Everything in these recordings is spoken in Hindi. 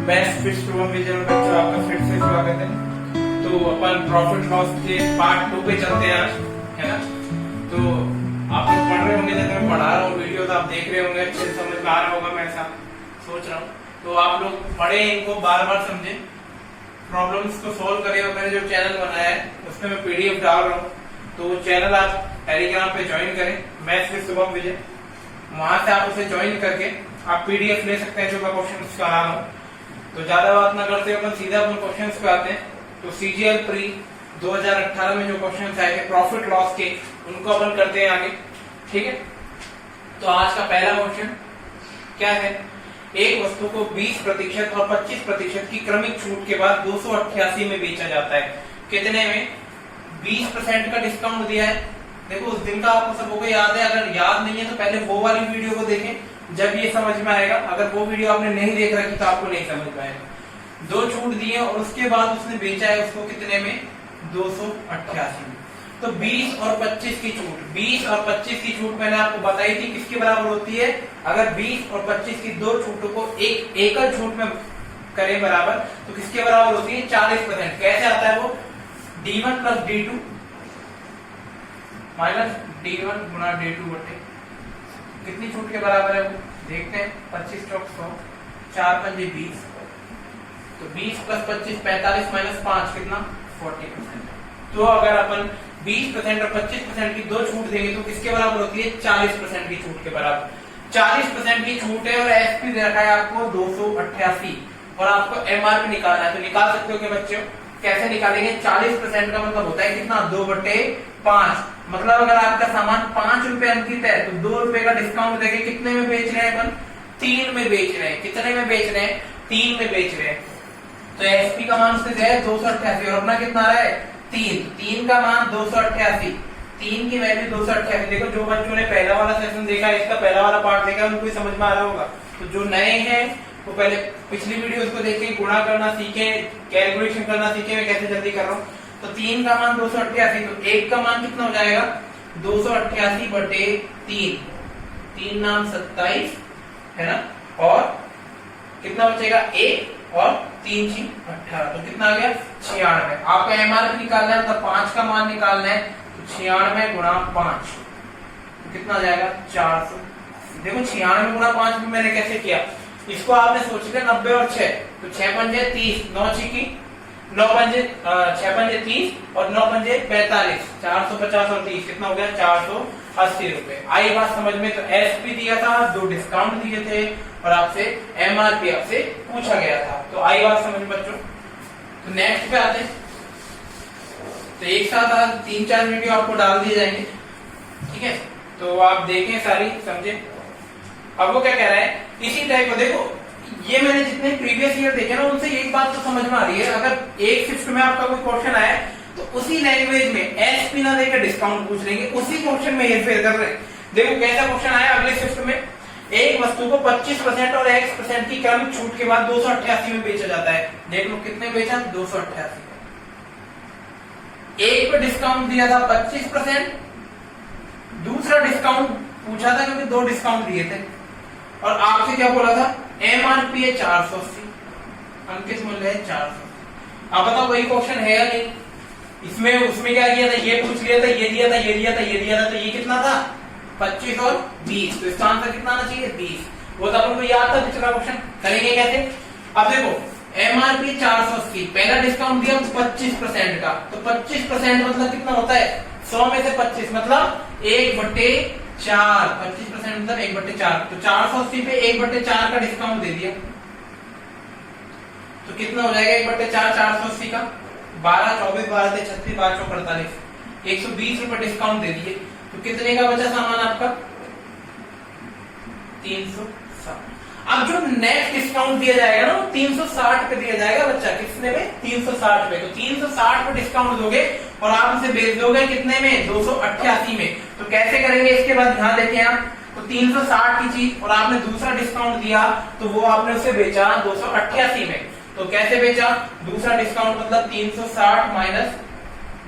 मैं फिर शुभम विजय बच्चों आपका फिर से स्वागत है। तो अपन प्रॉफिट लॉस के पार्ट 2 पे चलते हैं आज, है ना। तो आप लोग पढ़ रहे होंगे, जैसे मैं पढ़ा रहा हूँ वीडियो, तो आप देख रहे होंगे, अच्छे से समझ में आ रहा होगा, मैं ऐसा सोच रहा हूँ। तो आप लोग पढ़े, इनको बार बार समझे, प्रॉब्लम्स को सोल्व करें। और मैंने जो चैनल बनाया है उसमें मैं पीडीएफ डाल रहा हूँ, तो वो चैनल आप टेलीग्राम पे ज्वाइन करें, मैं फिर शुभम विजय। वहां से आप उसे ज्वाइन करके आप पीडीएफ ले सकते हैं जो मैं क्वेश्चन करा रहा हूँ। तो ज्यादा बात ना करते अपन सीधा अपन क्वेश्चंस पे आते हैं। तो सीजीएल प्री 2018 में जो क्वेश्चंस आए थे प्रॉफिट लॉस के, उनको अपन करते हैं आगे, ठीक है। तो आज का पहला क्वेश्चन क्या है, एक वस्तु को 20% और 25% की क्रमिक छूट के बाद 288 में बेचा जाता है। कितने में? 20% का डिस्काउंट दिया है। देखो उस दिन का आपको सबको याद है, अगर याद नहीं है तो पहले वो वाली वीडियो को देखें, जब ये समझ में आएगा। अगर वो वीडियो आपने नहीं देख रखी तो आपको नहीं समझ में आएगा। 2 छूट दिए और उसके बाद उसने बेचा है उसको कितने में? 288 में। तो 20 और 25 की छूट, 20 और 25 की छूट मैंने आपको बताई थी किसके बराबर होती है। अगर 20 और 25 की 2 छूटों को एक एकल छूट में करें बराबर, तो किसके बराबर होती है? 40%। कैसे आता है वो? D1 plus D2 minus D1 गुना D2 बटे कितनी छूट के बराबर है वो देखते हैं। 25 चौक 100, 4 पंजे 20, तो 20 प्लस 25 45 माइनस 5 कितना? 40%। तो अगर अपन 20% और 25% की 2 छूट देंगे तो किसके बराबर होती है? 40% की छूट के बराबर। 40% की छूट है और एसपी दे रखा है आपको 288 और आपको एमआरपी निकालना है। तो निकाल सकते हो कि बच्चों कैसे निकालेंगे? 40% का मतलब होता है कितना? 2/5। मतलब अगर आपका सामान 5 रुपए अंकित है तो 2 रुपए का डिस्काउंट देके कितने में बेच रहे हैं अपन? 3 में बेच रहे हैं। कितने में बेच रहे हैं? 3 में बेच रहे हैं। तो एसपी का मान उसने दिया है 288 और अपना कितना रहा है? 3 का मान 288, 3 की वैल्यू 288। देखो जो बच्चों ने पहला वाला सेशन देखा, इसका पहला वाला पार्ट देखा, उनको समझ में आ रहा होगा। तो जो नए हैं वो पहले पिछली वीडियो को देखें, गुणा करना सीखे, कैलकुलेशन करना सीखे। मैं कैसे जल्दी कर रहा हूँ। तो 3 का मान 288, तो 1 का मान कितना हो जाएगा? 288 बटे 3, 3 नाम 27 है ना, और कितना बचेगा? 1 और 3 छी 18, तो कितना आ गया? 96। आपको एमआरपी निकालना है, मतलब 5 का मान निकालना है, तो 96 गुणा 5 तो कितना आ जाएगा? 400। देखो 96 गुणा 5 में मैंने कैसे किया, इसको आपने सोच लिया 90 और 6, तो 6 पंजे 30, 9 छिकी 9 पंजे 6 पंजे 30 और 9 पंजे 45, 450 और 30 कितना हो गया? 480 रुपए। आई बात समझ में? तो एसपी दिया था, 2 डिस्काउंट दिए थे और आपसे एमआरपी आपसे पूछा गया था। तो आई बात समझ में बच्चों। तो नेक्स्ट पे आते हैं। तो एक साथ आज 3-4 वीडियो आपको डाल दिए जाएंगे, ठीक है। तो आप देखें, सारी समझे। अब वो क्या कह रहा है, इसी टाइप को देखो, ये मैंने जितने प्रीवियस ईयर देखे ना, उनसे एक बात तो समझ में आ रही है। अगर एक शिफ्ट में आपका कोई क्वेश्चन आया तो उसी लैंग्वेज में एसपी ना देकर डिस्काउंट पूछ लेंगे, उसी क्वेश्चन में हेरफेर कर रहे हैं। देखो कैसा क्वेश्चन आया अगले शिफ्ट में, एक वस्तु को 25% और x% की क्रमिक छूट के बाद 288 में बेचा जाता है। देख लो कितने बेचा? 288। एक पे डिस्काउंट दिया था 25%, दूसरा डिस्काउंट पूछा था क्योंकि 2 डिस्काउंट दिए थे, और आपसे क्या बोला था? एमआरपी है 480, अंकित मूल्य है 400। अब बताओ वही क्वेश्चन है या नहीं? इसमें उसमें क्या किया था? ये पूछ लिया था, ये दिया था, ये दिया था, ये दिया था, तो ये कितना था? 25 और 20, तो इसका आंसर कितना आना चाहिए? 20। वो तो अपन को याद था पिछला क्वेश्चन। करेंगे कैसे? अब देखो एमआरपी 480, पहला डिस्काउंट दिया 25% का, तो 25% मतलब कितना होता है? 100 में से 25 मतलब 1/4, 25% मतलब 1/4, तो 480 पे 1/4 का डिस्काउंट दे दिया, तो कितना हो जाएगा? 1/4 480 का 12, 24, 12 से 36, 12 चौक 48, 120 रुपए डिस्काउंट दे दिए, तो कितने का बचा सामान आपका? 360। अब जो नेक्स्ट डिस्काउंट दिया जाएगा ना, वो 360 पे दिया जाएगा बच्चा। कितने में? 360 पे। तो 360 पे डिस्काउंट दोगे और आप उसे बेच दोगे कितने में? 288 में। तो कैसे करेंगे इसके बाद ध्यान देते हैं आप। तो 360 की चीज और आपने दूसरा डिस्काउंट दिया, तो वो आपने उसे बेचा 288 में। तो कैसे बेचा? दूसरा डिस्काउंट मतलब 360 माइनस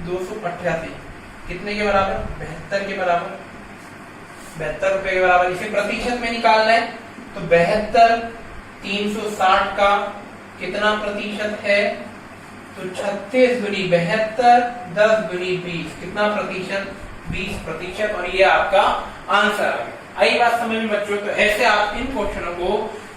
288 कितने के बराबर? 72 के बराबर, 72 रुपए के बराबर। इसे प्रतिशत में निकालना है, तो 72 360 का कितना प्रतिशत है? तो 36 दूनी 72, 10 दूनी 20, कितना प्रतिशत? 20%। और ये आपका आंसर आ गया। आई बात समझ में बच्चों? तो ऐसे आप इन क्वेश्चनों को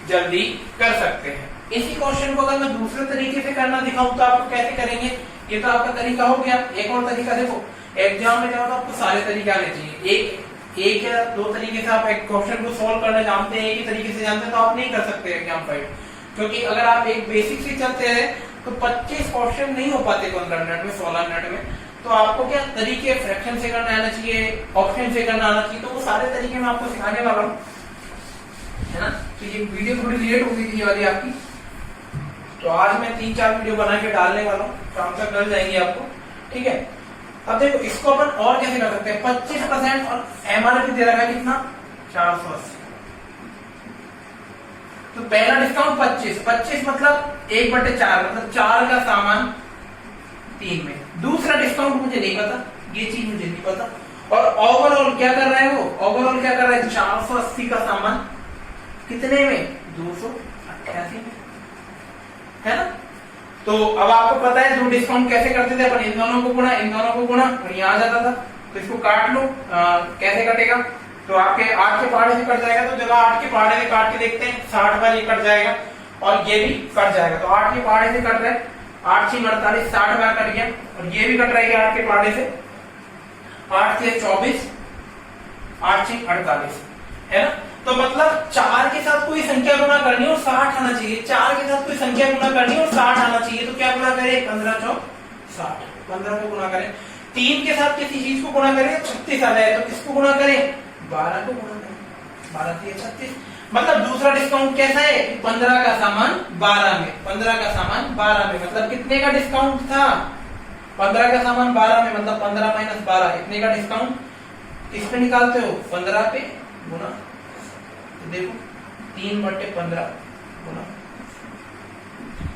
जल्दी कर सकते हैं। इसी क्वेश्चन को अगर मैं दूसरे तरीके से करना दिखाऊं तो आप कैसे करेंगे? ये तो आपका तरीका हो गया। एक और तरीका देखो, एग्जाम में जाओ तो आपको सारे तरीके आने चाहिए। एक या दो तरीके से आप एक क्वेश्चन को सॉल्व करना जानते हैं, एक ही तरीके से जानते हैं, तो आप नहीं कर सकते एग्जाम फाइट। क्योंकि अगर आप एक बेसिक से चलते हैं तो 25 क्वेश्चन नहीं हो पाते 15 मिनट में, 16 मिनट में। तो आपको क्या तरीके फ्रैक्शन से करना आना चाहिए, ऑप्शन से करना आना चाहिए। तो वो सारे तरीके मैं आपको सिखाने वाला हूँ, है ना। तो ये वीडियो थोड़ी लेट हो गई थी वाली आपकी, तो आज मैं 3-4 वीडियो बना के डालने वाला हूँ, शाम तक डल जाएंगे आपको, ठीक है। अब देखो इसको अपन और कैसे कर सकते हैं? 25% और एमआरपी दे रखा है कितना? 480। तो पहला डिस्काउंट 25 मतलब 1/4, मतलब 4 का सामान 3 में। दूसरा डिस्काउंट मुझे नहीं पता, ये चीज मुझे नहीं पता। और ओवरऑल क्या कर रहा है वो? ओवरऑल क्या कर रहा है? 480 का सामान कितने में? 288 में, है ना। तो अब आपको पता है दो डिस्काउंट कैसे करते थे अपन? इन दोनों को गुणा, इन दोनों को गुणा, और यहाँ आ जाता था। तो इसको काट लो, कैसे कटेगा? तो आपके 8 के पहाड़े से कट जाएगा, तो जगह 8 के पहाड़े से काट के देखते हैं, 60 बार ये कट जाएगा और ये भी कट जाएगा। तो 8 के पहाड़े से कट रहा है, 8 6 48, 60 बार कट गया। और ये भी कट रहा है 8 के पहाड़े से, 8 6 24, 8 6 48, है ना। तो मतलब 4 के साथ कोई संख्या गुणा करनी है और 60 आना चाहिए। 4 के साथ कोई संख्या गुणा करनी है और 60 आना चाहिए। तो क्या गुणा करें? 15 4 60, 15 को गुणा करें। 3 के साथ किसी चीज को गुणा करें 36 आ जाए, तो किसको गुणा करें? 12 को गुणा करें। 12 3 36। मतलब दूसरा डिस्काउंट कैसा है? 15 का सामान 12 में, 15 का सामान 12 में। मतलब कितने का डिस्काउंट था? 15 का सामान 12 में, मतलब 15 - 12, इतने का डिस्काउंट। किस पे निकालते हो? 15 पे गुणा। तो देखो 3/15 गुणा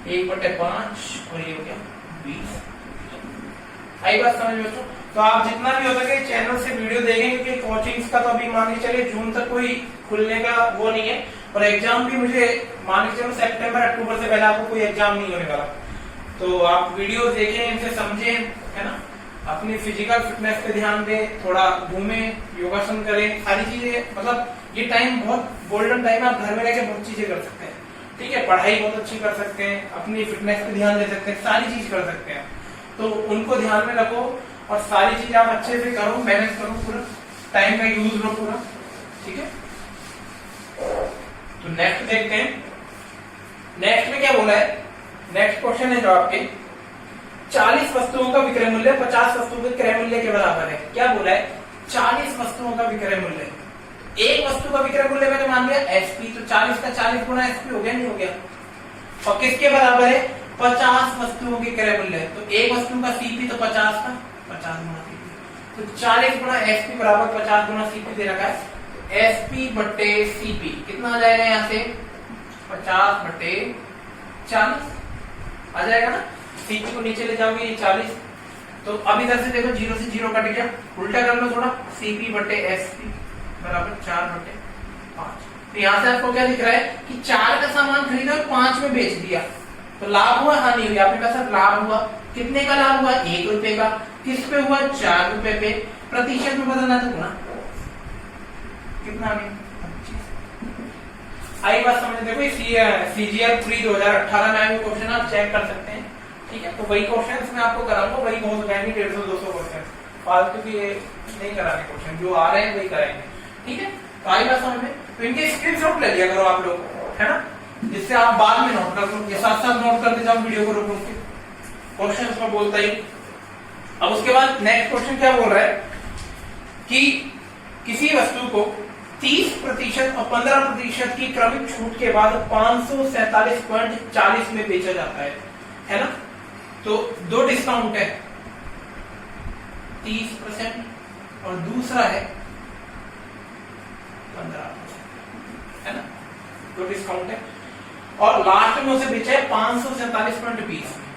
1/5, और ये हो गया 20। आई बात समझ में बच्चों? तो आप जितना भी हो सके चैनल से वीडियो देखें, क्योंकि कोचिंग्स का तो अभी मान के चलिए जून तक कोई खुलने का वो नहीं है, और एग्जाम भी मुझे मान के चलो सितंबर अक्टूबर से पहले आपको कोई एग्जाम नहीं होने वाला। तो आप वीडियो देखें, इनसे समझें, है ना। अपनी फिजिकल फिटनेस पे ध्यान दें, थोड़ा घूमें, योगासन करें, सारी चीजें। मतलब ये टाइम बहुत गोल्डन टाइम है, आप घर में रहकर बहुत चीजें कर सकते हैं, ठीक है। पढ़ाई बहुत अच्छी कर सकते हैं, अपनी फिटनेस पे ध्यान दे सकते हैं, सारी चीज कर सकते हैं। तो उनको ध्यान में रखो और सारी चीज आप अच्छे से करो, मैनेज करो, पूरा टाइम का यूज लो पूरा, ठीक है। तो नेक्स्ट देखते हैं। नेक्स्ट में क्या बोला है? नेक्स्ट क्वेश्चन है जो आपके 40 वस्तुओं का विक्रय मूल्य 50 वस्तुओं के क्रय मूल्य के बराबर है। क्या बोला है? 40 वस्तुओं का विक्रय मूल्य। एक वस्तु का विक्रय मूल्य मैंने मान लिया एसपी, तो 40 का 40 गुना एसपी हो गया, नहीं हो गया? और किसके बराबर है? 50 वस्तुओं के क्रय मूल्य। तो एक वस्तु का सीपी तो 50 का 50 गुना सीपी, तो 40 गुना एसपी बराबर 50 गुना सीपी दे रखा है। एसपी बटे सीपी कितना आ जाएगा? यहाँ से 50 बटे 40 आ जाएगा ना। सीपी को नीचे ले जाओगे ये 40, तो अब इधर से देखो 0 से 0 कट गया, उल्टा कर लो थोड़ा, सीपी बटे एसपी बराबर 4/5। तो यहाँ से आपको क्या दिख रहा है कि 4 का सामान खरीदा और 5 में बेच दिया, तो लाभ हुआ हानि हुई? आपने कहा सर लाभ हुआ। कितने का लाभ हुआ? 1 रुपए का। किस पे हुआ? 4 रुपए पे। प्रतिशत में बदलना था गुना, कितना आ गया? 25। आई बात समझ? देखो सीजीआर प्री 2018 में आए क्वेश्चन आप चेक कर सकते हैं, ठीक है। तो वही क्वेश्चन मैं आपको कराऊंगा, वही बहुत जाएंगे 150-200 क्वेश्चन, फालतू की ये नहीं कराने क्वेश्चन, जो आ रहे हैं वही कराएंगे, ठीक है। तो आई बात समझ में? तो इनके स्क्रीनशॉट ले लिया करो आप लोग, है ना, जिससे आप बाद में नोट कर लो, ये साथ साथ नोट करते जाओ, वीडियो को रोको के क्वेश्चन में बोलता ही। अब उसके बाद नेक्स्ट क्वेश्चन क्या बोल रहा है कि किसी वस्तु को 30% और 15% की क्रमिक छूट के बाद 547.40 में बेचा जाता है ना। तो दो डिस्काउंट है, 30% और दूसरा है 15%, है ना। दो डिस्काउंट है और लास्ट में उसे बेचा है 547.20 में,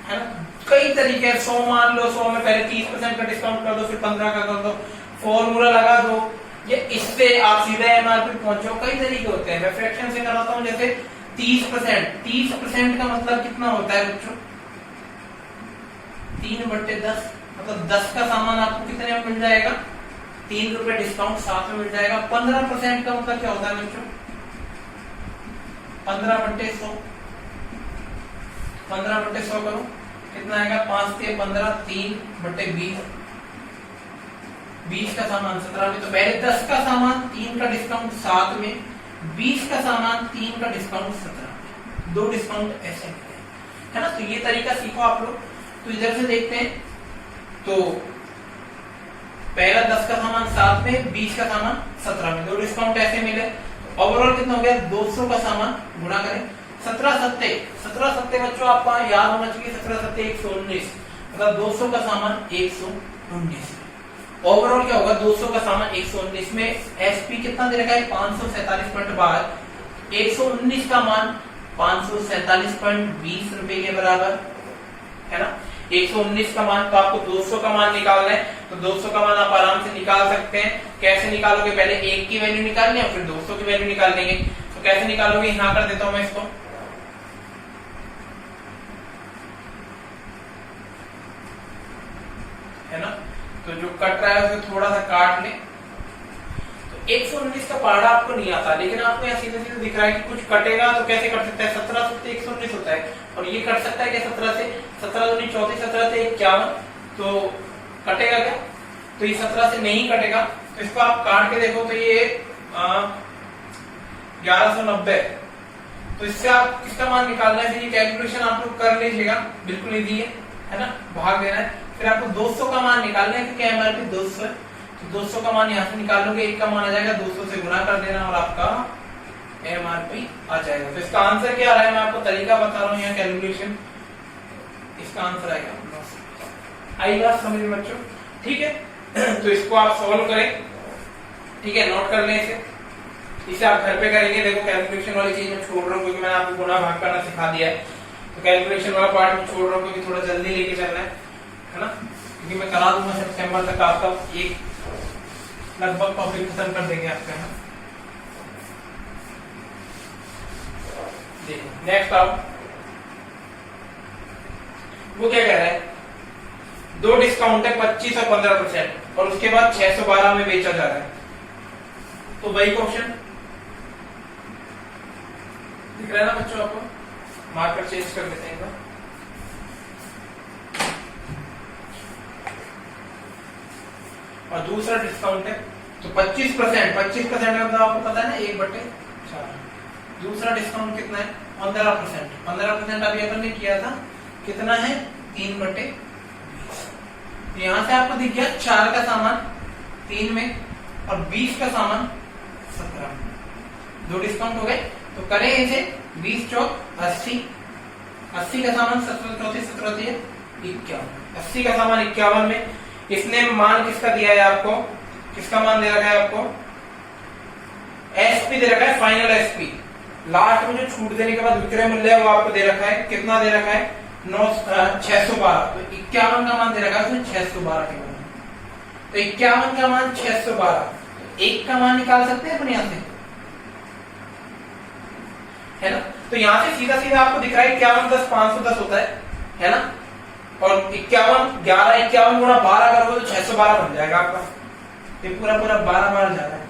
है ना। कई तरीके हैं, 100 मान लो, 100 में पहले 30% का डिस्काउंट कर दो, फिर 15 का कर दो, फॉर्मूला लगा दो, ये इससे आप सीधे एमआरपी पहुंचो। कई तरीके होते हैं, मैं फ्रैक्शन से कराता हूं। जैसे 30%, 30% का मतलब कितना होता है बच्चों? 3/10, मतलब 10 का सामान आपको कितने में मिल जाएगा? 3 रुपए डिस्काउंट साथ में मिल जाएगा। 15% का मतलब क्या होता है बच्चों? 15/100, 15/100 करो कितना आएगा? 5 के 15, 3/20, 20 का सामान 17 में। तो पहले 10 का सामान 3 का डिस्काउंट 7 में, 20 का सामान 3 का डिस्काउंट 17 में, 2 डिस्काउंट ऐसे मिले, है ना। तो ये तरीका सीखो आप लोग। तो इधर से देखते हैं, तो पहला 10 का सामान 7 में, 20 का सामान 17 में, 2 डिस्काउंट ऐसे मिले। तो ओवरऑल कितना हो गया? 200 का सामान गुणा करें 17 सत्ते बच्चों आपका याद होना चाहिए। 17 सत्ते 119, मतलब 200 का सामान 119। ओवरऑल क्या होगा? 200 का सामान 119 में एसपी कितना दे रखा है? 547.12। 119 का मान 547.20 रुपए के बराबर, है ना। 119 का मान, तो आपको 200 का मान निकालना है। तो 200 का मान आप आराम से निकाल सकते हैं। कैसे निकालोगे? पहले 1 की वैल्यू निकालनी है, फिर 200 की वैल्यू निकाल लेंगे। तो कैसे निकालोगे? यहां कर देता हूं मैं इसको, है ना। तो जो कट रहा है उसे थोड़ा सा काट ले। तो 119 का पहाड़ा आपको नहीं आता, लेकिन आपको यहाँ सीधे सीधे दिख रहा है कि कुछ कटेगा। तो कैसे कट सकता है? 17 से 119 होता है, और ये कट सकता है क्या? 17 से 17 दूनी 34, 17 से 51, तो कटेगा क्या? तो ये 17 से नहीं कटेगा। तो इसको आप काट के देखो, तो ये 1190। तो इससे आप किसका मान निकालना है? ये कैलकुलेशन आप लोग कर लीजिएगा, बिल्कुल इजी है ना। भाग देना है, फिर आपको 200 का मान निकालना है, क्योंकि एमआरपी 200 है। तो 200 का मान यहाँ से निकालोगे, 1 का मान आ जाएगा, 200 से गुणा कर देना और आपका एमआरपी आ जाएगा। तो इसका आंसर क्या आ रहा है? मैं आपको तरीका बता रहा हूँ यहाँ कैलकुलेशन। इसका आंसर आएगा। आई बात समझ में बच्चों? ठीक है। तो इसको आप सॉल्व करें, ठीक है, नोट कर लें इसे आप घर पे करेंगे। देखो कैलकुलेशन वाली चीज मैं छोड़ रहा हूँ, क्योंकि मैंने आपको गुणा भाग करना सिखा दिया है। तो कैलकुलेशन वाला पार्ट में छोड़ रहा हूँ, क्योंकि थोड़ा जल्दी लेके चलना है ना। क्योंकि मैं करा दूंगा सितंबर तक आपका एक लगभग टॉपिक खत्म कर देंगे आपका, है ना। देखो नेक्स्ट आप वो क्या कह रहा है? 2 डिस्काउंट है 25 और 15%, और उसके बाद 612 में बेचा जा रहा है। तो वही क्वेश्चन दिख रहा है ना बच्चों आपको? मार्कर चेंज कर देते हैं एक बार। और दूसरा डिस्काउंट है तो 25%, 25% का मतलब आपको पता है ना 1/4। दूसरा डिस्काउंट कितना है? 15%। 15% अभी अपन ने किया था, कितना है? 3/20। यहां से आपको दिख गया 4 का सामान 3 में और 20 का सामान 17 में, 2 डिस्काउंट हो गए। तो करें इसे 20 चौक 80, 80 का सामान 17 34 17 51, 80 का सामान 51 में। इसने मान किसका दिया है आपको? किसका मान दे रखा है आपको? एसपी दे रखा है, फाइनल एसपी। लास्ट में जो छूट देने के बाद विक्रय मूल्य वो आपको दे रखा है, कितना दे रखा है? 612। तो 51 का मान दे रखा है उसमें 612 के मान। तो 51 का मान 612, 1 का मान निकाल सकते हैं अपन यहां से, है ना। तो यहां से सीधा सीधा आपको दिख रहा है 51 10 510 होता है ना। और 51 11 51 गुणा 12 करोगे तो 612 बन जाएगा आपका। ये पूरा 12 बार जा रहा है।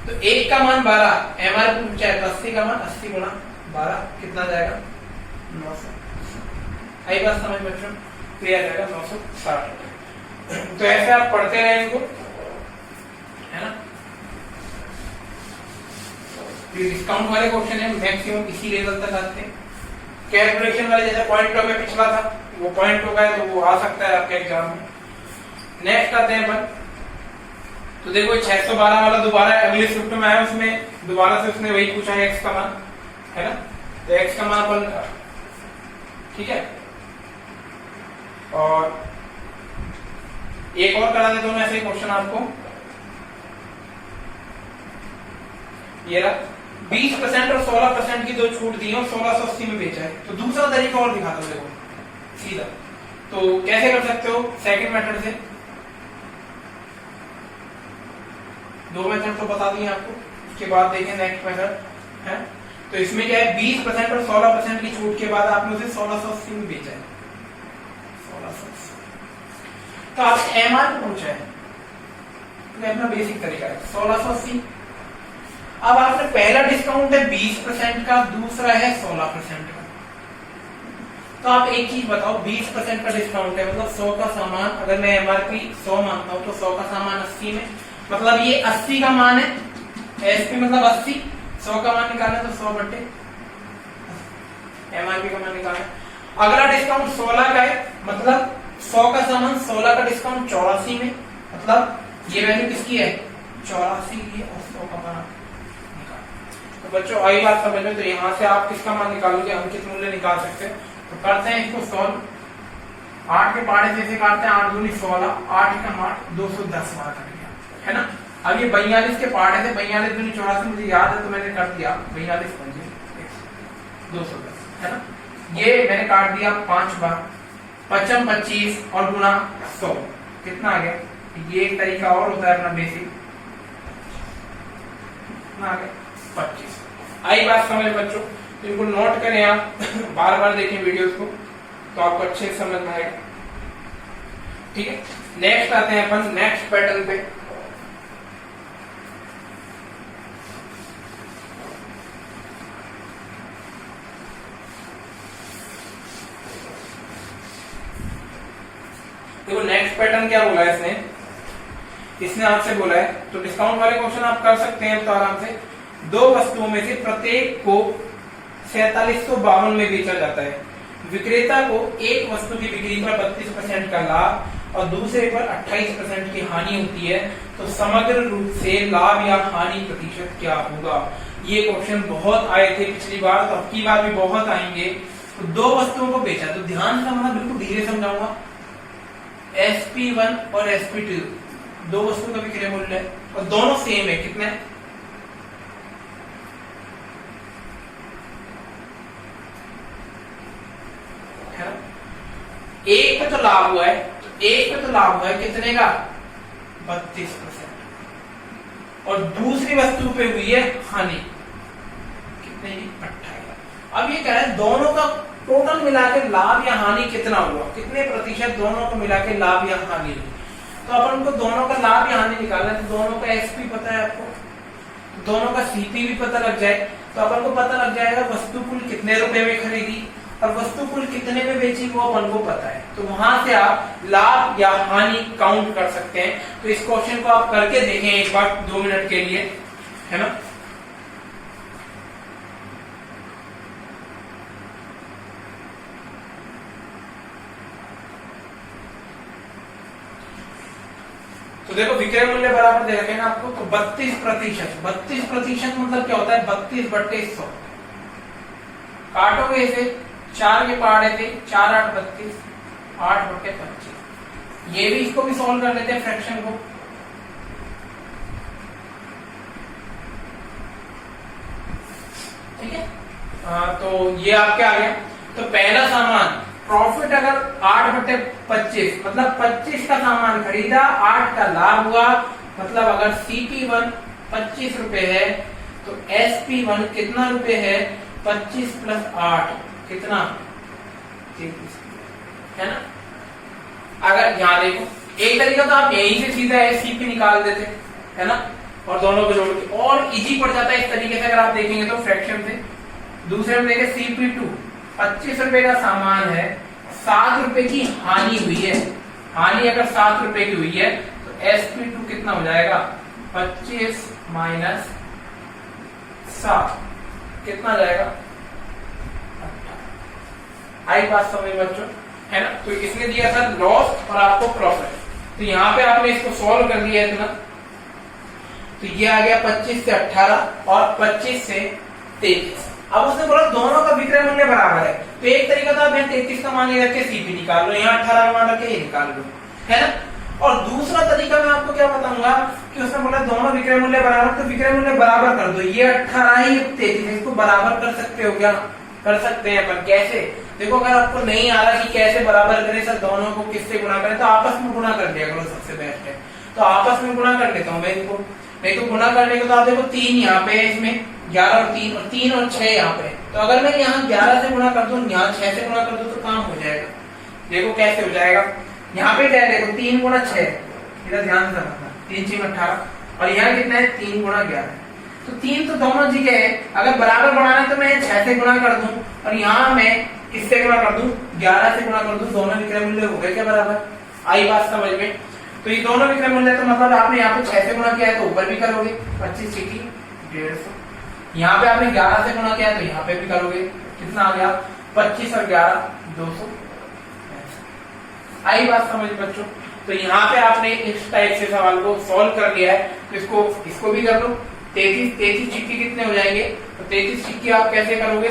तो 1 का मान 12, एमआरपी पूछा है, 80 का मान 80 गुणा 12 कितना जाएगा? 900। आई बात समझ बच्चों? क्लियर जाएगा 960। तो ऐसे आप पढ़ते रहे इनको, है ना। डिस्काउंट वाले क्वेश्चन है मैक्सिमम इसी लेवल तक आते हैं। कैलकुलेशन वाले जैसे पॉइंट टू में पिछला था, वो पॉइंट टू का है तो वो आ सकता है आपके एग्जाम में। नेक्स्ट आते हैं अपन। तो देखो 612 वाला दोबारा अगले शिफ्ट में आया, उसमें दोबारा से उसने वही पूछा है एक्स का मान, है ना। तो एक्स का मान अपन, ठीक है। और एक और करा देता हूं मैं ऐसे क्वेश्चन आपको। ये रहा 20% और 16% की 2 छूट दी और 1680 में बेचा है। तो दूसरा तरीका और दिखाता हूं देखो सीधा। तो कैसे कर सकते हो? सेकंड मेथड से दो मेथड तो बता दिए आपको, उसके बाद देखें नेक्स्ट मेथड है। तो इसमें क्या है 20% और 16% की छूट के बाद आपने उसे 1680 में बेचा है, 1680। तो आप एमआर पूछा है, तो अपना बेसिक तरीका है 1680। अब आपने पहला डिस्काउंट है 20% का, दूसरा है 16% का। तो आप एक चीज बताओ, 20% का डिस्काउंट है मतलब 100 का सामान, अगर मैं एमआरपी 100 मानता हूं तो 100 का सामान 80 में, मतलब ये 80 का मान है, एसपी मतलब 80, 100 का मान निकालना तो 100 बटे एमआरपी का मान निकालना। अगला डिस्काउंट 16 का है, मतलब 100 का सामान 16 का डिस्काउंट 84 में, मतलब ये वैल्यू किसकी है 84 की, और 100 का मान निकाल। तो बच्चों आई बात समझ में, तो यहाँ से आप किसका मान निकालोगे, अंकित मूल्य निकाल सकते हैं। तो करते हैं इसको सॉल्व। 8 के पहाड़े से काटते हैं, 8 दूनी 16, 8 का 8 210 बार कट गया, है ना। अब ये 42 के पहाड़े थे, 42 दूनी 84 मुझे याद है तो मैंने कर दिया 42 पंजे 210, है ना। ये मैंने काट दिया 5 बार, 55 25 और गुना 100 कितना आ गया। ये एक तरीका और होता है अपना बेसिक, कितना आ गया 25। आई बात समझ बच्चों, तो इनको नोट करें आप, बार बार देखें वीडियोस को तो आपको अच्छे से समझ में आएगा, ठीक है। नेक्स्ट आते हैं अपन नेक्स्ट पैटर्न पे। देखो नेक्स्ट पैटर्न क्या बोला है इसने आपसे बोला है, तो डिस्काउंट वाले क्वेश्चन आप कर सकते हैं तो आराम से। दो वस्तुओं में से प्रत्येक को 4752 में बेचा जाता है। विक्रेता को एक वस्तु की बिक्री पर 32% का लाभ और दूसरे पर 28% की हानि होती है, तो समग्र रूप से लाभ या हानि प्रतिशत क्या होगा। ये क्वेश्चन बहुत आए थे पिछली बार, तो अब की बार भी बहुत आएंगे। तो दो वस्तुओं को बेचा, तो ध्यान से मैं बिल्कुल धीरे समझाऊंगा। SP1 और SP2 दो वस्तुओं का विक्रय मूल्य है और दोनों सेम है, कितने है। एक पे तो लाभ हुआ है, तो एक पे तो लाभ हुआ है कितने का 32%, और दूसरी वस्तु पे हुई है हानि कितने की 28। अब ये कह रहा है दोनों का टोटल मिला के लाभ या हानि कितना हुआ, कितने प्रतिशत दोनों को मिला के लाभ या हानि। तो अपन को दोनों का लाभ या हानि निकालना है, तो दोनों का एसपी पता है आपको, दोनों का सीपी भी पता लग जाए, तो अपन को पता लग जाएगा वस्तु कुल कितने रुपए में खरीदी और वस्तु कुल कितने में बेची वो अपन को पता है। तो वहां से आप लाभ या हानि काउंट कर सकते हैं। तो इस क्वेश्चन को आप करके देखें एक बार 2 मिनट के लिए, है ना। तो देखो विक्रय मूल्य बराबर दे रखे ना आपको, तो 32%। 32% मतलब क्या होता है 32/100। काटोगे इसे, 4 के पहाड़े थे, 4 8 32, 8/25। ये भी इसको भी सॉल्व कर लेते हैं फ्रैक्शन को। ठीक है, तो ये आपके आ गया। तो पहला सामान प्रॉफिट अगर 8/25 मतलब 25 का सामान खरीदा, 8 का लाभ हुआ, मतलब अगर CP1 25 रुपए है तो SP1 कितना रुपए है 25 + 8 कितना 33 है ना। अगर यहाँ देखो एक तरीका तो आप यहीं से सीधा SCP निकाल देते है ना, और दोनों को जोड़ के और इजी पड़ जाता है इस तरीके से अगर आप देखेंगे तो फ्रैक्शन से। दूसरे में देखें CP2 25 रुपए का सामान है, 7 रुपए की हानि हुई है। हानि अगर 7 रुपए की हुई है तो SP2 कितना हो जाएगा 25 - 7 कितना जाएगा 18। आई बात समझ बच्चों, है ना। तो इसने दिया था लॉस और आपको प्रॉफिट, तो यहाँ पे आपने इसको सॉल्व कर दिया इतना, तो ये आ गया 25 से 18 और 25 से 33। अब उसने बोला दोनों का विक्रय मूल्य बराबर है, तो एक तरीका था आप यहाँ 33 का मान रख के सीपी निकाल लो, यहाँ 18 का मान रख के ये निकाल लो, है ना। और दूसरा तरीका मैं आपको क्या बताऊंगा कि उसने बोला दोनों विक्रय मूल्य बराबर, तो विक्रय मूल्य बराबर कर दो। ये 18 ही 33, इसको बराबर कर सकते हो क्या, कर सकते हैं अपन। कैसे देखो, अगर आपको नहीं आ रहा कि कैसे बराबर करें सर, दोनों को किससे गुणा करें, तो आपस में गुणा कर दिया करो, सबसे बेस्ट है। तो आपस में गुणा कर लेता हूँ मैं इनको, नहीं तो गुना करने को तो आप देखो 3 यहाँ पे है, इसमें 11 और 3 और 3 और 6 यहाँ पे। तो अगर मैं यहाँ 11 से गुना कर दूं, यहाँ 6 से गुना कर दूं तो काम हो जाएगा। देखो कैसे हो जाएगा, यहाँ पे क्या है देखो 3 गुना 6, इधर ध्यान से समझना, 3 6 18 और यहाँ कितना है 3 गुना 11। तो 3 तो दोनों जगह है, अगर बराबर बढ़ाना है तो मैं 6 से गुना कर दूं और यहाँ मैं किससे गुना कर दूं 11 से गुना कर दूं, दोनों विक्रय मूल्य हो गए क्या बराबर। आई बात समझ में। तो ये दोनों विक्रय मूल्य तो मतलब आपने यहाँ पे 6 से गुणा किया है तो ऊपर भी करोगे 25 सिक्की 150। यहाँ पे आपने 11 से गुणा किया है तो यहाँ पे भी करोगे, कितना आ गया 25 और 11 200। आई बात समझ बच्चों। तो यहाँ पे आपने इस टाइप से सवाल को सॉल्व कर लिया है, तो इसको भी कर लो। 33 चिक्की कितने हो जाएंगे, तो 33 चिक्की आप कैसे करोगे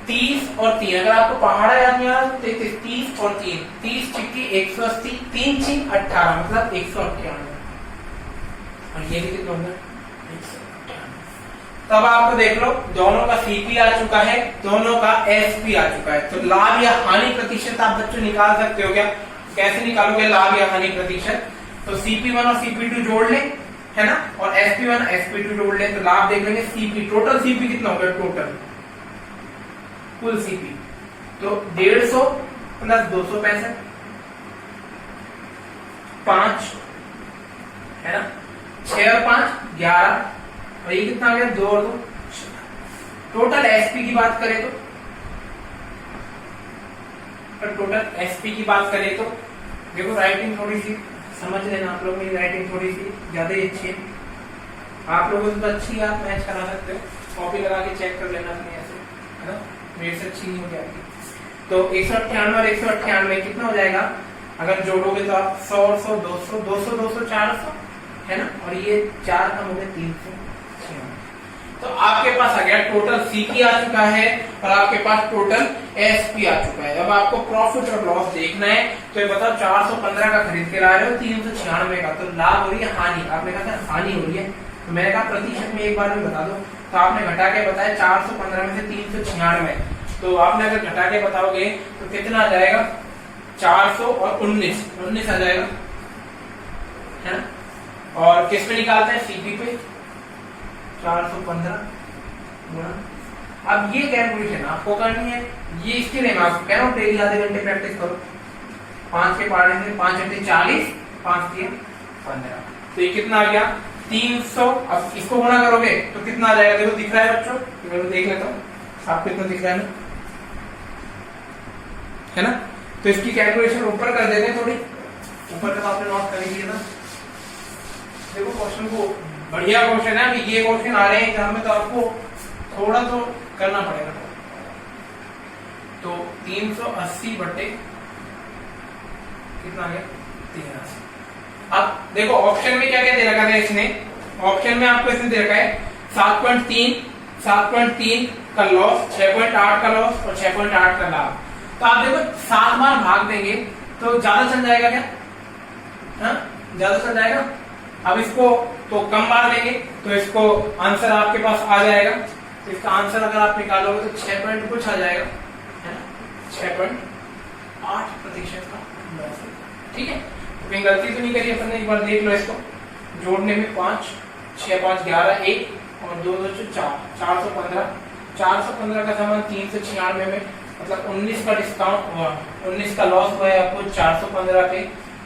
30 और 3, अगर आपको पहाड़ा याद नहीं आ रहा तो 33 30 और 3, 30 चिक्की 180, 3 6 18 मतलब 198 और ये भी कितना होगा 198। तब आपको देख लो दोनों का सीपी आ चुका है, दोनों का एसपी आ चुका है। तो लाभ या हानि प्रतिशत आप बच्चों निकाल सकते हो क्या, कैसे निकालोगे लाभ या हानि प्रतिशत, तो CP1 और CP2 जोड़ ले, है ना, और SP1 SP2 जोड़ ले तो लाभ देख लेंगे। CP टोटल CP कितना हो गया, टोटल कुल CP तो 150 प्लस 265 5 है ना, 6 और 5 11 और ये कितना आ गया 2 और 2। टोटल SP की बात करें तो देखो राइटिंग थोड़ी सी समझ लेना आप लोग, मेरी राइटिंग थोड़ी सी ज्यादा ही अच्छी है, आप लोगों से तो अच्छी है, आप मैच करा सकते हो, कॉपी लगा के चेक कर लेना अपनी ऐसे, है ना, मेरे से अच्छी नहीं हो जाएगी। तो 198 और 198 कितना हो जाएगा, अगर जोड़ोगे तो आप 100 और 100 200 200 200 400 है ना, और ये 4 कम हो गए 300। तो आपके पास आ गया टोटल CP आ चुका है और आपके पास टोटल SP आ चुका है। अब आपको प्रॉफिट और लॉस देखना है, तो ये बताओ 415 का खरीद के ला रहे हो 396 का, तो लाभ हो रही है हानि, आपने कहा हानि हो रही है, तो मैंने कहा प्रतिशत में एक बार में बता दो, तो आपने घटा के बताया 415 में से 396, तो आपने अगर घटा के बताओगे तो कितना आ जाएगा 400 और 19 आ जाएगा, है ना। और किस पे निकालते हैं, CP पे 415 गुणा। अब ये कैलकुलेशन आपको करनी है, ये इसके लिए मैं आपको कह रहा हूँ डेली आधे घंटे प्रैक्टिस करो, 5 के पढ़ने से 5 घंटे 40 5 3 15, तो ये कितना आ गया 300। अब इसको गुणा करोगे तो कितना आ जाएगा, देखो दिख रहा है बच्चों, मैं देख लेता हूँ आपको कितना दिख रहा है ना। तो इसकी कैलकुलेशन ऊपर कर देते हैं, थोड़ी ऊपर तक आपने नोट कर लिया था। देखो क्वेश्चन को, बढ़िया क्वेश्चन है, अभी ये क्वेश्चन आ रहे हैं एग्जाम में तो आपको थोड़ा तो करना पड़ेगा। तो 380 बटे कितना आ गया 83। अब देखो ऑप्शन में क्या क्या दे रखा है इसने, ऑप्शन में आपको इसने दे रखा है 7.3 का लॉस, 6.8 का लॉस और 6.8 का लाभ। तो आप देखो 7 बार भाग देंगे तो ज्यादा चल जाएगा क्या, हाँ ज्यादा चल जाएगा। अब इसको तो कम बार देंगे तो इसको आंसर आपके पास आ जाएगा, तो इसका आंसर अगर आप निकालोगे तो 6 पॉइंट कुछ आ जाएगा, है ना, 6.8% का लॉस है। ठीक है, तो कहीं गलती तो नहीं करी अपन ने, एक बार देख लो इसको, जोड़ने में 5 6 5 11 1 और 2 2 4 415 का सामान 396 में, मतलब 19 का डिस्काउंट हुआ, 19 का लॉस हुआ है आपको 415 पे।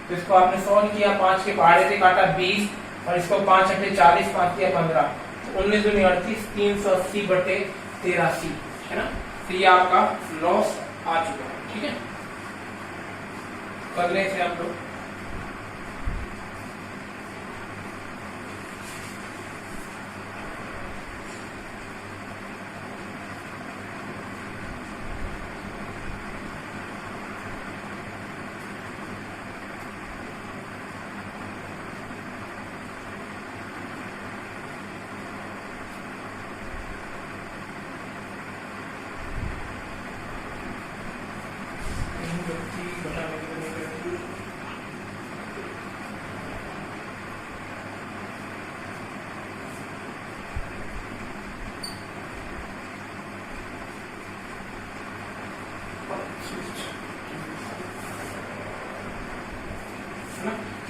तो इसको आपने सॉल्व किया, 5 के पहाड़े से काटा 20 और इसको 5 8 40 5 किया 15, तो 19 दूनी 38 380 बटे 83 है ना। तो ये आपका लॉस आ चुका है। ठीक है, कर ले इसे आप लोग।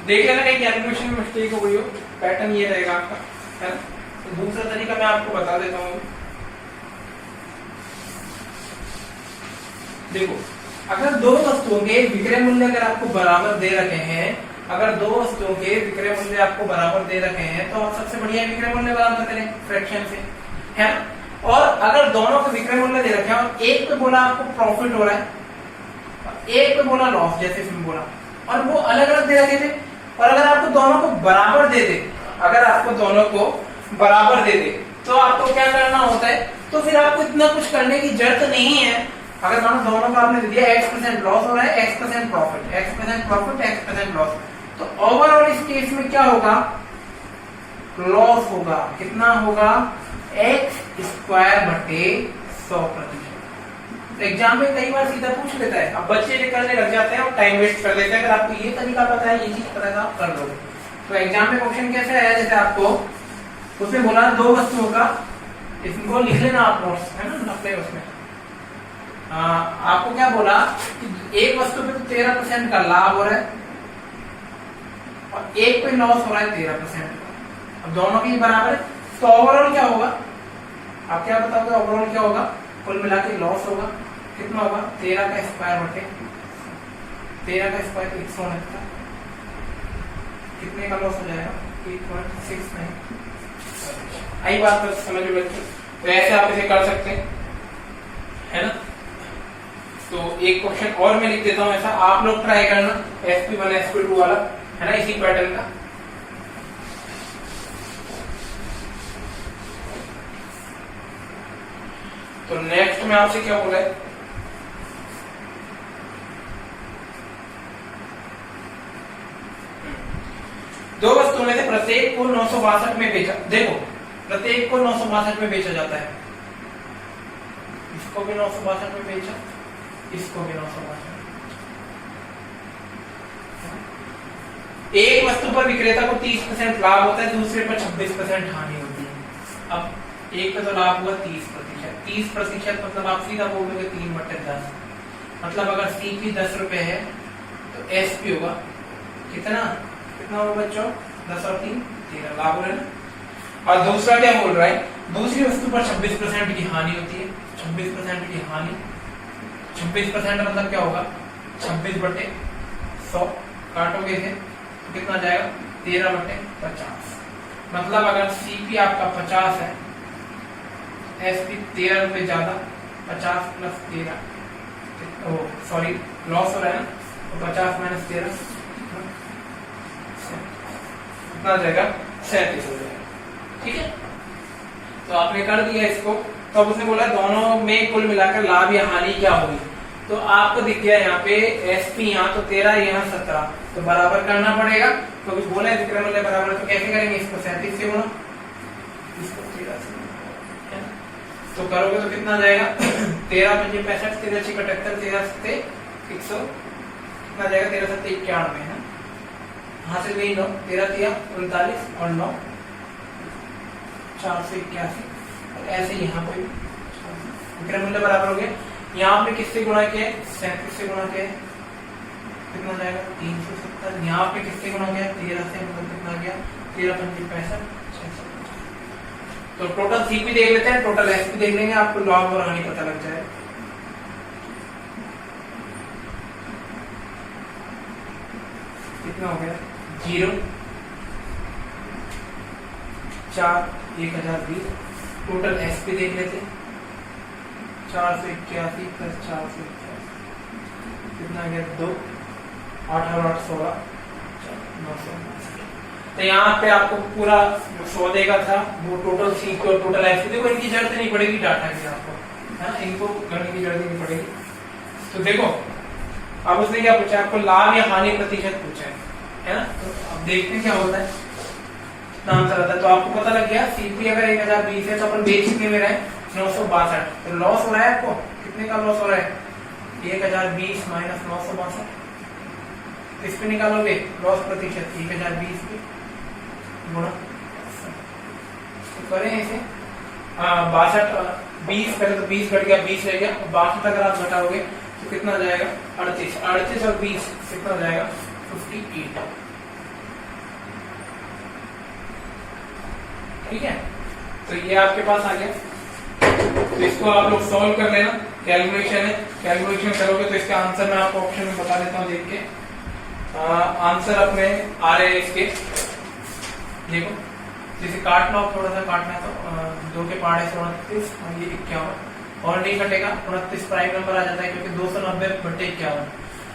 देख लेना कहीं कैलकुलेशन में मिस्टेक हो गई हो, पैटर्न ये रहेगा आपका। है ना। तो दूसरा तरीका मैं आपको बता देता हूँ। देखो, अगर दो वस्तुओं के विक्रय मूल्य अगर आपको बराबर दे रखे हैं, अगर दो वस्तुओं के विक्रय मूल्य आपको बराबर दे रखे हैं, तो आप सबसे बढ़िया विक्रय मूल्य बराबर करें फ्रैक्शन से, है ना। और अगर दोनों के विक्रय मूल्य दे रखे हैं और एक पे बोला आपको प्रॉफिट हो रहा है, एक पे बोला लॉस, जैसे इसमें बोला, और वो अलग अलग दे रखे थे, और अगर आपको दोनों को बराबर दे दे, अगर आपको दोनों को बराबर दे दे, तो आपको क्या करना होता है, तो फिर आपको इतना कुछ करने की जरूरत नहीं है। अगर दोनों को आपने दे दिया x% लॉस हो रहा है, x% profit, x% profit, x% loss, तो ओवरऑल इस केस में क्या होगा, लॉस होगा। कितना होगा, x²/100%। एग्जाम में कई बार सीधा पूछ लेता है, अब बच्चे करने लग जाते हैं और टाइम वेस्ट कर देते हैं। अगर आपको ये तरीका पता है, ये चीज पता है, तो आप कर लोगे। तो एग्जाम में क्वेश्चन कैसे आया, जैसे आपको उसने बोला दो वस्तुओं का, इसको लिख लेना आप नोट्स, है ना, अपने उसमें। आपको क्या बोला कि एक वस्तु पे तो 13% का लाभ हो रहा है और एक पे लॉस हो रहा है 13%। अब दोनों के बराबर है, तो ओवरऑल क्या होगा, आप क्या बताओगे, ओवरऑल क्या होगा, कुल मिला के लॉस होगा। कितना होगा, 13 का स्क्वायर बटे 13 का स्क्वायर 169, कितने का लॉस हो जाएगा, 8.69। आई बात तो समझ में बच्चों। तो ऐसे आप इसे कर सकते हैं, है ना। तो एक क्वेश्चन और मैं लिख देता हूं ऐसा, आप लोग ट्राई करना, SP1 SP2 वाला, है ना, इसी पैटर्न का। तो नेक्स्ट में आपसे क्या बोला है, दो वस्तुओं में से प्रत्येक को 962 में बेचा। देखो, प्रत्येक को 962 में बेचा जाता है, इसको भी 962 में बेचा, इसको भी 962। एक वस्तु पर विक्रेता को 30% लाभ होता है, दूसरे पर 26% हानि होती है। अब एक पे तो लाभ हुआ 30%, 30% मतलब आप सीधा बोलोगे 3/10। मतलब अगर CP 10 रुपए है तो SP होगा कितना, कितना होगा बच्चों, 10 और 3 13 लाभ हो रहा है ना। और दूसरा क्या बोल रहा है, दूसरी वस्तु पर 26% की हानि होती है, 26% की हानि। 26% मतलब क्या होगा, 26/100 काटोगे इसे तो कितना जाएगा, 13/50। मतलब अगर CP आपका 50 है, SP 13 रुपए ज्यादा, 50 + 13, सॉरी लॉस हो रहा है ना, तो 50 - 13 कितना जाएगा, 37 हो जाएगा। ठीक है, तो आपने कर दिया इसको। तो अब उसने बोला दोनों में कुल मिलाकर लाभ या हानि क्या होगी। तो आपको दिख गया यहाँ पे SP यहाँ तो 13, यहाँ 17, तो बराबर करना पड़ेगा। तो कुछ बोला है विक्रय मूल्य बराबर, तो कैसे करेंगे, इसको 37 से गुणा, इसको 13 से, तो करोगे तो कितना जाएगा, 13 × 5 = 65, 13 × 6 = 78, 13 × 7 = 100, कितना जाएगा, 13 × 7 = 91 है। हासिल गई 9, 13 × 3 = 39 और 9 481। ऐसे यहाँ पे विक्रय मूल्य बराबर हो गया। यहाँ पे किससे गुणा किया, 37 से गुणा किया, कितना जाएगा, 370। यहाँ पे किससे गुणा किया, 13 से, मतलब कितना गया, 13 × 5 = 65, 650। तो टोटल CP देख लेते हैं, टोटल SP देख लेंगे, आपको लॉग और हानि पता लग जाए। कितना हो गया, 0 4 1020। टोटल SP देख लेते हैं, 481 + 481 कितना गया, 2 8 और 8 16 962। तो यहाँ पे आपको पूरा सौदे का था वो टोटल CP और टोटल SP। देखो इनकी जरूरत नहीं पड़ेगी डाटा की आपको, है ना, इनको करने की जरूरत नहीं पड़ेगी। तो देखो अब उसने क्या पूछा, आपको लाभ या हानि प्रतिशत पूछा है ना। तो अब देखते हैं क्या होता है, आंसर आता है। तो आपको पता लग गया CP अगर 1020 है तो अपन बेच कितने में रहे, 962। तो लॉस हो रहा है आपको, कितने का लॉस हो रहा है, 1020 - 962। इस पे निकालोगे लॉस प्रतिशत, 1020 पे गुणा, तो करें इसे 62 20, पहले तो 20 घट गया, 20 रह गया, 62 अगर आप घटाओगे तो कितना जाएगा, 38 38 और 20 कितना जाएगा, 58। ठीक है, तो ये आपके पास आ गया। तो इसको आप लोग सॉल्व कर लेना, कैलकुलेशन है, कैलकुलेशन करोगे तो इसका आंसर मैं आपको ऑप्शन में बता देता हूँ देख के। आंसर अपने आ रहे हैं इसके, देखो जैसे काटना हो, थोड़ा सा काटना है तो 2 के पहाड़े से 29 और ये 51 और नहीं कटेगा, 29 प्राइम नंबर आ जाता है क्योंकि 290/51।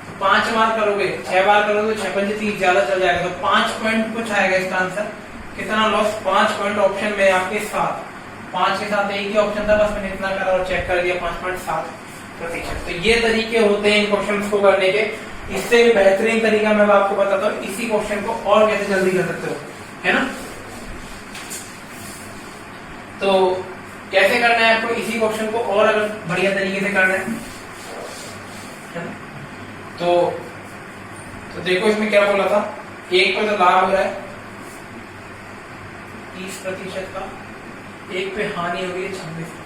तो 5 बार करोगे, 6 बार करोगे तो 6 पंजे 30 ज्यादा चल जाएगा, तो 5 पॉइंट कुछ आएगा इसका आंसर। कितना लॉस? 5 पॉइंट ऑप्शन में आपके साथ, 5 के साथ एक ही ऑप्शन था, बस मैंने इतना करा और चेक कर दिया 5.7%। तो ये तरीके होते हैं इन क्वेश्चंस को करने के। इससे भी बेहतरीन तरीका मैं आपको बताता हूँ, इसी क्वेश्चन को और कैसे जल्दी कर सकते हो, है ना। तो कैसे करना है आपको इसी क्वेश्चन को और अगर बढ़िया तरीके से करना है ना, तो देखो इसमें क्या बोला था, एक पे तो लाभ हो रहा है 30% का, एक पे हानि हो रही है 26%,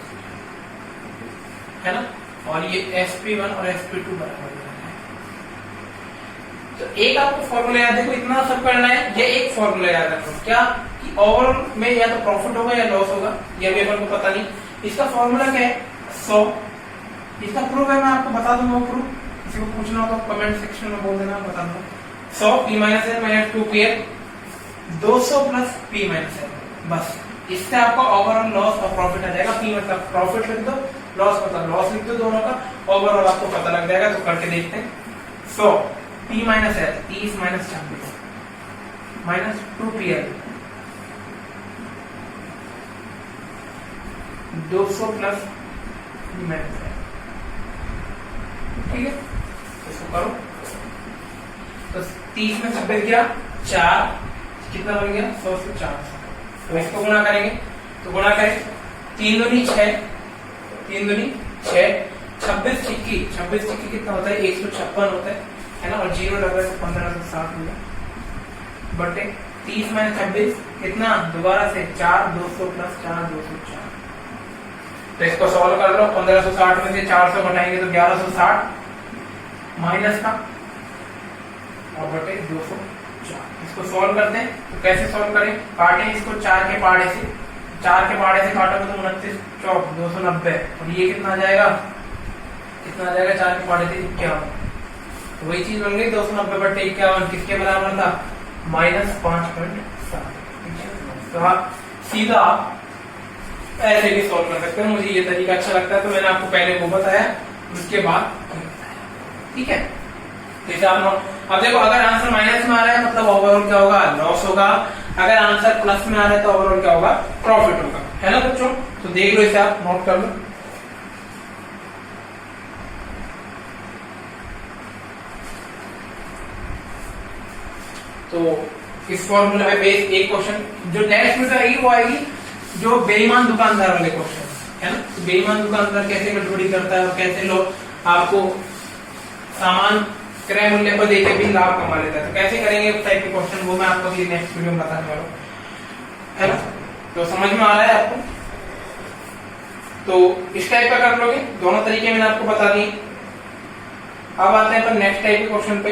है ना, और ये SP1 और SP2 बराबर है। तो एक आपको फॉर्मूला याद है, इतना सब करना है, ये एक फॉर्मूला याद रखो क्या कि ओवरऑल में या तो प्रॉफिट होगा या लॉस होगा, ये भी अपन को पता नहीं। इसका फॉर्मूला क्या है? 100। इसका प्रूफ है, मैं आपको बता दूंगा प्रूफ, किसी को पूछना हो तो कमेंट सेक्शन में बोल देना, बता दूंगा। 100 P - N - 2PL 200 plus P - N, बस इससे आपका ओवरऑल लॉस और प्रॉफिट आ जाएगा। P मतलब प्रॉफिट लिख दो, लॉस मतलब लॉस लिख दो, दोनों का ओवरऑल आपको पता लग जाएगा। तो करके देखते हैं। 100 P - N 30 - 26 minus 2PL 200 plus P - N, ठीक है, इसको करो। तो 30 में 26 गया 4, कितना बन गया? 100 से 400। तो इसको गुणा करेंगे, तो गुणा करें 3 दूनी 6, 3 दूनी 6, 26 चिक्की कितना होता है? 156 होता है ना, और 0 लगा तो 1560 हो गया, बटे 30 - 26 कितना? दोबारा से 4, 200 प्लस 4, 204। तो इसको सॉल्व कर लो, 1560 में से 400 घटाएंगे तो 1160 माइनस का और बटे 204। इसको सॉल्व करते हैं, तो कैसे सॉल्व करें? काटें इसको 4 के पहाड़े से, 4 के पहाड़े से काटोगे तो 29 चौक 290, और ये कितना आ जाएगा? कितना आ जाएगा? 4 के पहाड़े से 51। तो वही चीज बन गई 290 बटे 51, किसके बराबर था? -5.7। तो आप सीधा ऐसे भी सॉल्व कर सकते हो, मुझे ये तरीका अच्छा लगता है तो मैंने आपको पहले वो बताया, उसके बाद ठीक है। जैसे आप अब देखो, अगर आंसर माइनस में आ रहा है मतलब ओवरऑल क्या होगा? लॉस होगा। अगर आंसर प्लस में आ रहा है तो ओवरऑल क्या होगा? प्रॉफिट होगा, है ना बच्चों। तो देख लो, इसे आप नोट कर लो। तो इस फॉर्मूला में बेस एक क्वेश्चन जो नेक्स्ट में आएगी वो आएगी जो बेईमान दुकानदार वाले क्वेश्चन, है ना। तो बेईमान दुकानदार कैसे गड़बड़ी करता है और कैसे लोग आपको सामान क्रय मूल्य पर देके भी लाभ कमा लेता है, तो कैसे करेंगे उस टाइप के क्वेश्चन, वो मैं आपको नेक्स्ट वीडियो में बताने वाला हूँ, है ना। तो समझ में आ रहा है आपको? तो इस टाइप का कर लोगे, दोनों तरीके मैंने आपको बता दिए। अब आते हैं अपन नेक्स्ट टाइप के क्वेश्चन पे।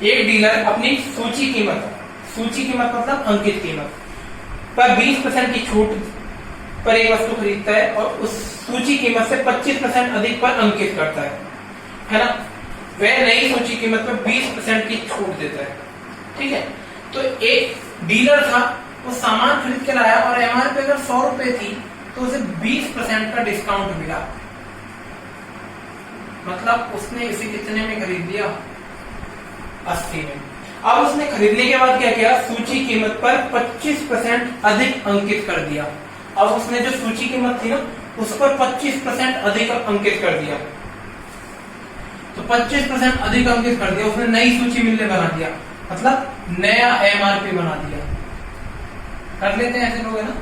एक डीलर अपनी सूची कीमत मतलब अंकित कीमत पर 20% की छूट पर एक वस्तु खरीदता है और उस सूची कीमत से 25% अधिक पर अंकित करता है ना। वह नई सूची कीमत पर 20% की छूट देता है, ठीक है। तो एक डीलर था, वो सामान खरीद के लाया और एमआरपी अगर 100 रुपए थी तो उसे 20% का डिस्काउंट मिला, मतलब उसने इसे कितने में खरीद लिया? 80 में। अब उसने खरीदने के बाद क्या किया? सूची कीमत पर 25% अधिक अंकित कर दिया। अब उसने जो सूची कीमत थी ना उस पर 25% अधिक अंकित कर दिया, तो 25% अधिक अंकित कर दिया, उसने नई सूची मूल्य बना दिया, मतलब नया एमआरपी बना दिया। कर लेते हैं ऐसे लोग, है ना।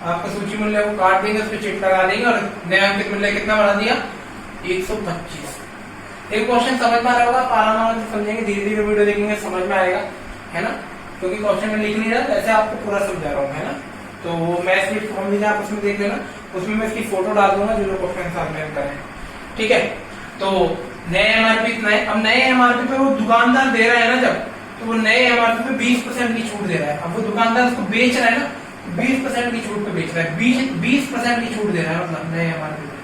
आपका सूची मूल्य को काट देंगे, उस पर चिट लगा देंगे और नया अंकित मूल्य कितना बना दिया? 125। एक क्वेश्चन समझ में आ रहा होगा, पारामार समझेंगे, धीरे धीरे वीडियो देखेंगे समझ में आएगा, है ना। क्योंकि क्वेश्चन में लिख नहीं रहा, ऐसे आपको पूरा समझा रहा हूँ, है ना। तो मैथ्स की फॉर्म भी आप उसमें देख लेना, उसमें मैं इसकी फोटो डाल दूंगा जो जो क्वेश्चन साथ में करें, ठीक है। तो नए एमआरपी इतना है। अब नए एमआरपी पे वो दुकानदार दे रहा है ना, जब तो वो नए एमआरपी पे 20% की छूट दे रहा है। अब वो दुकानदार उसको बेच रहा है ना, 20% की छूट पे बेच रहा है, 20% की छूट दे रहा है, मतलब नए एमआरपी पे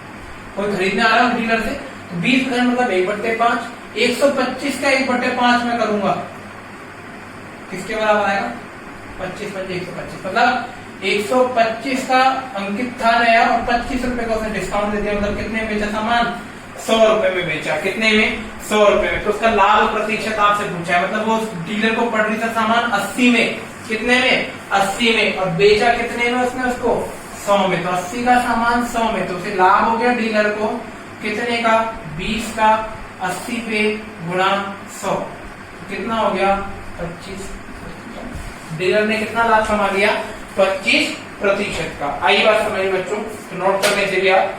कोई खरीदने आ रहा है डीलर से तो 20% मतलब 1/5, 125 का 1/5 में करूंगा, किसके बराबर आएगा? 25 पंजे 125, मतलब 125 का अंकित था नया और 25 रुपए का उसने डिस्काउंट दे दिया, मतलब कितने में बेचा सामान? 100 रुपए में बेचा। कितने में? 100 रुपए में। तो उसका लाभ प्रतिशत आपसे पूछा है, मतलब वो डीलर को पड़ रही था सामान 80 में, कितने में? 80 में, और बेचा कितने में उसने उसको? 100 में। तो 80 का सामान 100 में, तो उसे लाभ हो गया डीलर को कितने का? 20 का, 80 पे गुणा 100 कितना हो गया? 25। डीलर ने कितना लाभ कमा लिया? 25% का। आई बात समझ बच्चों, तो नोट करने से भी आप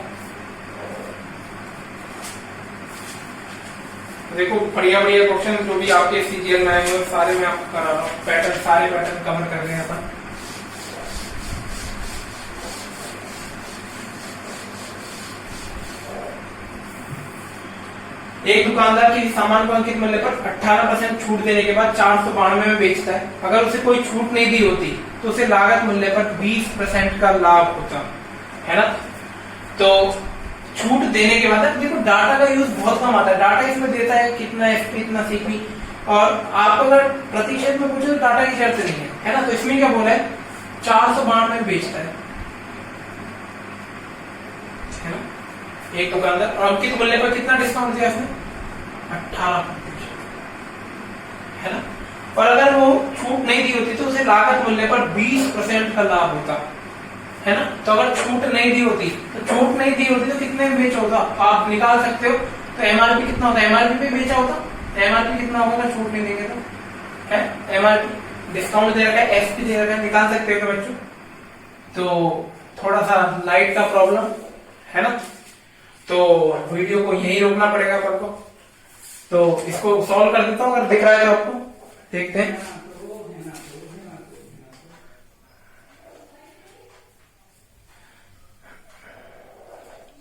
देखो बढ़िया बढ़िया क्वेश्चन जो भी आपके सीजीएल में आए हुए सारे मैं आपको करा रहा हूँ, पैटर्न सारे पैटर्न कवर कर रहे हैं अपन। एक दुकानदार किसी सामान को अंकित मूल्य पर 18% छूट देने के बाद 492 में बेचता है। अगर उसे कोई छूट नहीं दी होती तो उसे लागत मूल्य पर 20% का लाभ होता है ना। तो छूट देने के बाद देखो डाटा का यूज बहुत कम आता है, डाटा इसमें देता है कितना एफपी इतना सीपी, और आपको अगर प्रतिशत में पूछे तो डाटा की शर्त नहीं है ना। तो इसमें क्या बोला है? 492 में बेचता है ना एक दुकानदार, और अंकित मूल्य पर कितना डिस्काउंट दिया उसने? 18% है ना। और अगर वो छूट नहीं दी होती तो उसे लागत मूल्य पर 20% का लाभ होता है ना। तो अगर छूट नहीं दी होती तो कितने में बेचा होता आप निकाल सकते हो। तो एमआरपी कितना होता? एमआरपी पे बेचा होता, एमआरपी कितना होगा ना छूट नहीं देंगे तो है। एमआरपी डिस्काउंट दे रखा है, एसपी दे रखा है, निकाल सकते हो बच्चों। तो थोड़ा सा लाइट का प्रॉब्लम है ना, तो वीडियो को यहीं रोकना पड़ेगा अपन को। तो इसको सॉल्व कर देता हूं, अगर दिख रहा है तो आपको देखते हैं।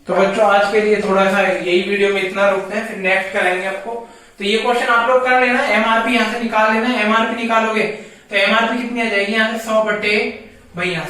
तो बच्चों आज के लिए थोड़ा सा यही वीडियो में इतना रोकते हैं, फिर नेक्स्ट करेंगे आपको। तो ये क्वेश्चन आप लोग कर लेना, एमआरपी यहां से निकाल लेना। एमआरपी निकालोगे तो एमआरपी कितनी आ जाएगी? यहाँ से 100 बटे भाई यहाँ